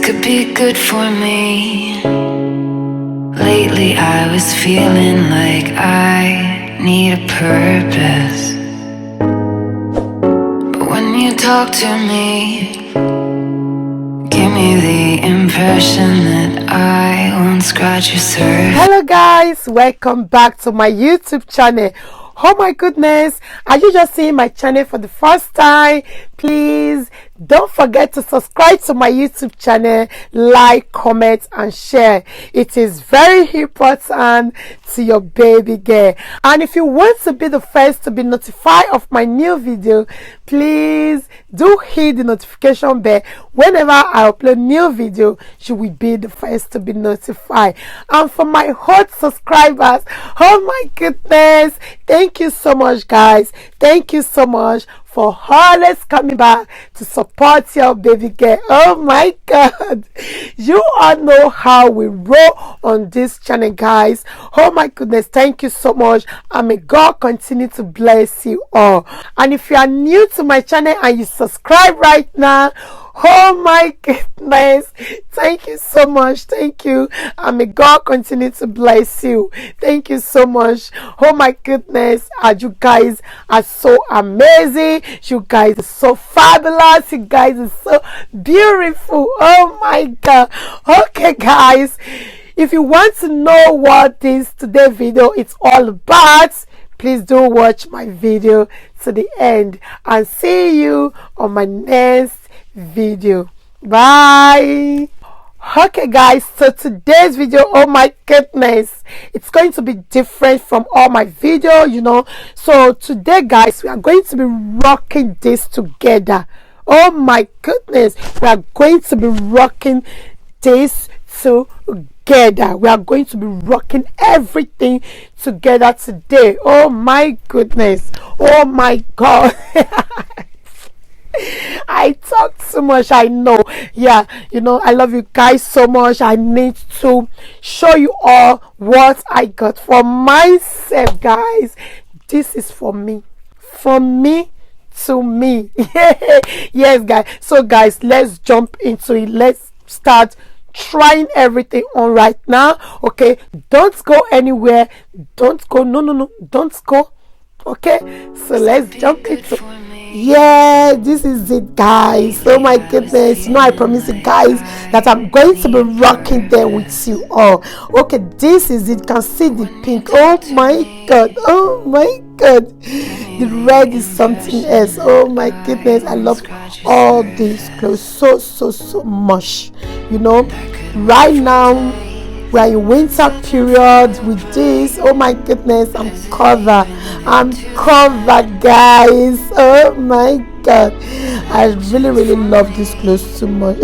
could be good for me. Lately I was feeling like I need a purpose. But when you talk to me, give me the impression that I won't scratch your surface. Hello guys, welcome back to my YouTube channel. Oh my goodness, are you just seeing my channel for the first time? Please don't forget to subscribe to my YouTube channel, like, comment and share. It is very important to your baby girl. And if you want to be the first to be notified of my new video, please do hit the notification bell. Whenever I upload new video, you will be the first to be notified. And for my hot subscribers, oh my goodness, thank you so much guys. Thank you so much for always coming back to support your baby girl. Oh my god, you all know how we roll on this channel guys. Oh my goodness, thank you so much, and may God continue to bless you all. And if you are new to my channel and you subscribe right now, oh my goodness, thank you so much. Thank you, and may God continue to bless you. Thank you so much. Oh my goodness, you guys are so amazing. You guys are so fabulous. You guys are so beautiful. Oh my god. Okay guys, if you want to know what this today video is all about, please do watch my video to the end, and see you on my next video. Bye. Okay guys, so today's video, oh my goodness, it's going to be different from all my video, you know. So today guys, we are going to be rocking this together. Oh my goodness, we are going to be rocking this together. We are going to be rocking everything together today. Oh my goodness, oh my god. I talk too much, I know. Yeah, you know, I love you guys so much. I need to show you all what I got for myself guys. This is for me, from me to me. Yes guys, so guys, let's jump into it. Let's start trying everything on right now. Okay, don't go anywhere. Don't go. No, don't go. Okay, so let's jump into. Yeah, this is it guys. Oh my goodness, you know, I promise you guys that I'm going to be rocking there with you all. Okay, this is it. You can see the pink. Oh my god, oh my god, the red is something else. Oh my goodness, I love all these clothes so much. You know, right now we are in winter period with this. Oh my goodness, I'm covered guys. Oh my god, I really love this clothes too much.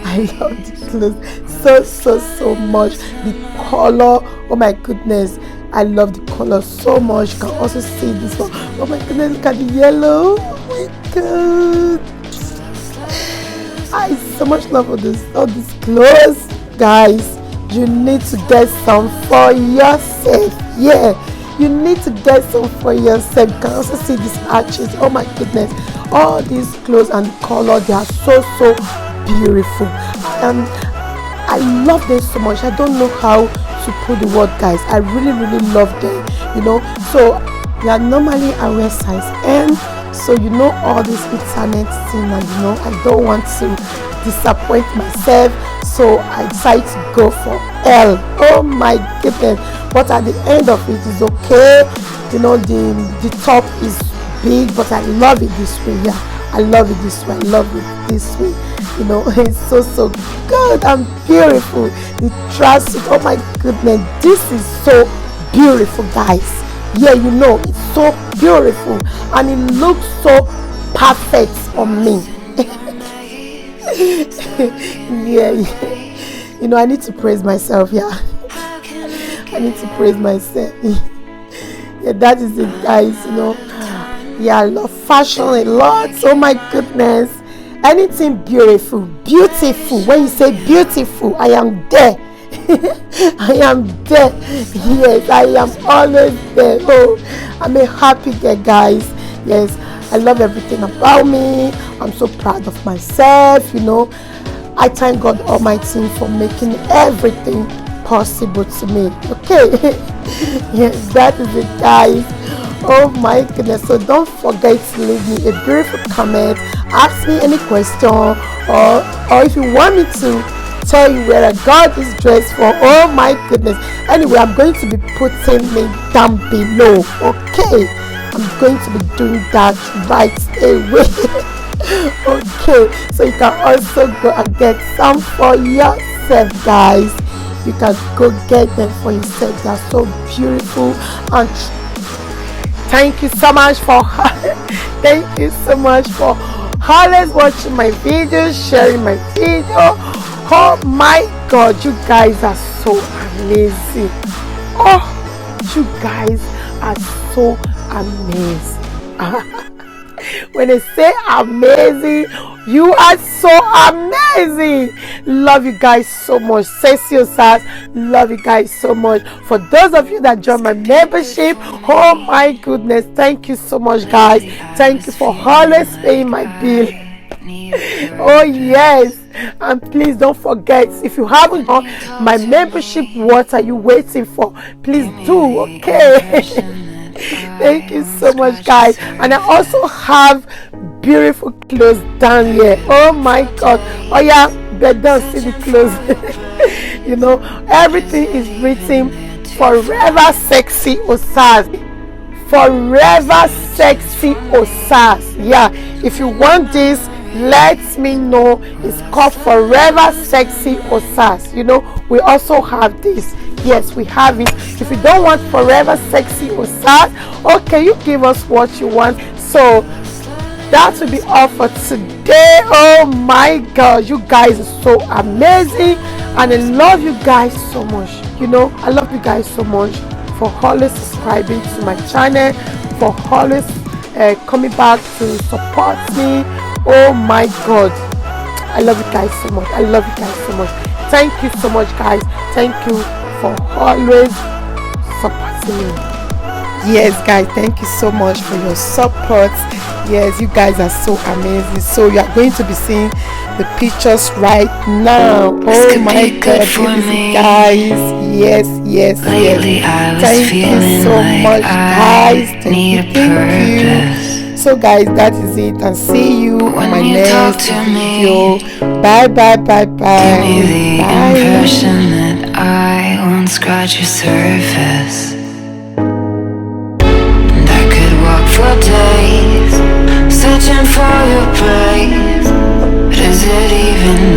I love the clothes so much. The color, oh my goodness, I love the color so much. You can also see this one. Oh my goodness, look at the yellow. Oh my god, I so much love all these clothes guys. You need to get some for yourself. Yeah, you need to get some for yourself. You can also see these arches. Oh my goodness, all these clothes and color, they are so beautiful, and I love them so much. I don't know how to put the word guys. I really love them, you know. So yeah, normally I wear size M, so you know, all this internet thing, and you know, I don't want to disappoint myself, so I decided to go for L. Oh my goodness, but at the end of it is okay. You know, the top is big, but I love it this way. Yeah, I love it this way. I love it this way. You know, it's so good and beautiful. The tracksuit, oh my goodness, this is so beautiful guys. Yeah, you know, it's so beautiful and it looks so perfect on me. yeah, you know, I need to praise myself. Yeah, I need to praise myself. Yeah, that is it guys. You know, yeah, I love fashion a lot. Oh my goodness, anything beautiful. When you say beautiful, I am there. I am there. Yes, I am always there. Oh, I'm a happy girl guys. Yes, I love everything about me. I'm so proud of myself, you know. I thank God Almighty for making everything possible to me. Okay. Yes, that is it, guys. Oh my goodness. So don't forget to leave me a beautiful comment, ask me any question, or if you want me to tell you where I got this dress from. Oh my goodness. Anyway, I'm going to be putting link down below. Okay, I'm going to be doing that right away. Okay, so you can also go and get some for yourself, guys. You can go get them for yourself. They're so beautiful. And thank you so much for thank you so much for always watching my videos, sharing my video. Oh my God, you guys are so amazing. Oh, you guys are so amazing. When I say amazing, you are so amazing. Love you guys so much. Sexyosas, love you guys so much. For those of you that join my membership, oh my goodness, thank you so much, guys. Thank you for always paying my bill. Oh yes. And please don't forget, if you haven't done my membership, what are you waiting for? Please do. Okay. Thank you so much, guys. And I also have beautiful clothes down here. Oh my God. Oh yeah, but don't see the clothes. You know, everything is written forever Sexyosas. Forever Sexyosas. Yeah, if you want this, let me know. It's called Forever Sexyosas. You know, we also have this. Yes, we have it. If you don't want Forever Sexyosas, okay, you give us what you want. So that will be all for today. Oh my God, you guys are so amazing, and I love you guys so much. You know, I love you guys so much for always subscribing to my channel, for always coming back to support me. Oh my God, I love you guys so much. I love you guys so much. Thank you so much, guys. Thank you for always supporting me. Yes, guys, thank you so much for your support. Yes, you guys are so amazing. So you are going to be seeing the pictures right now. Oh my God, guys. Yes. Lately I was Thank you so much, guys. Thank you. So guys, that is it, and see you on my next video. Bye. Give me the impression that I won't scratch your surface, and I could walk for days searching for your praise. But is it even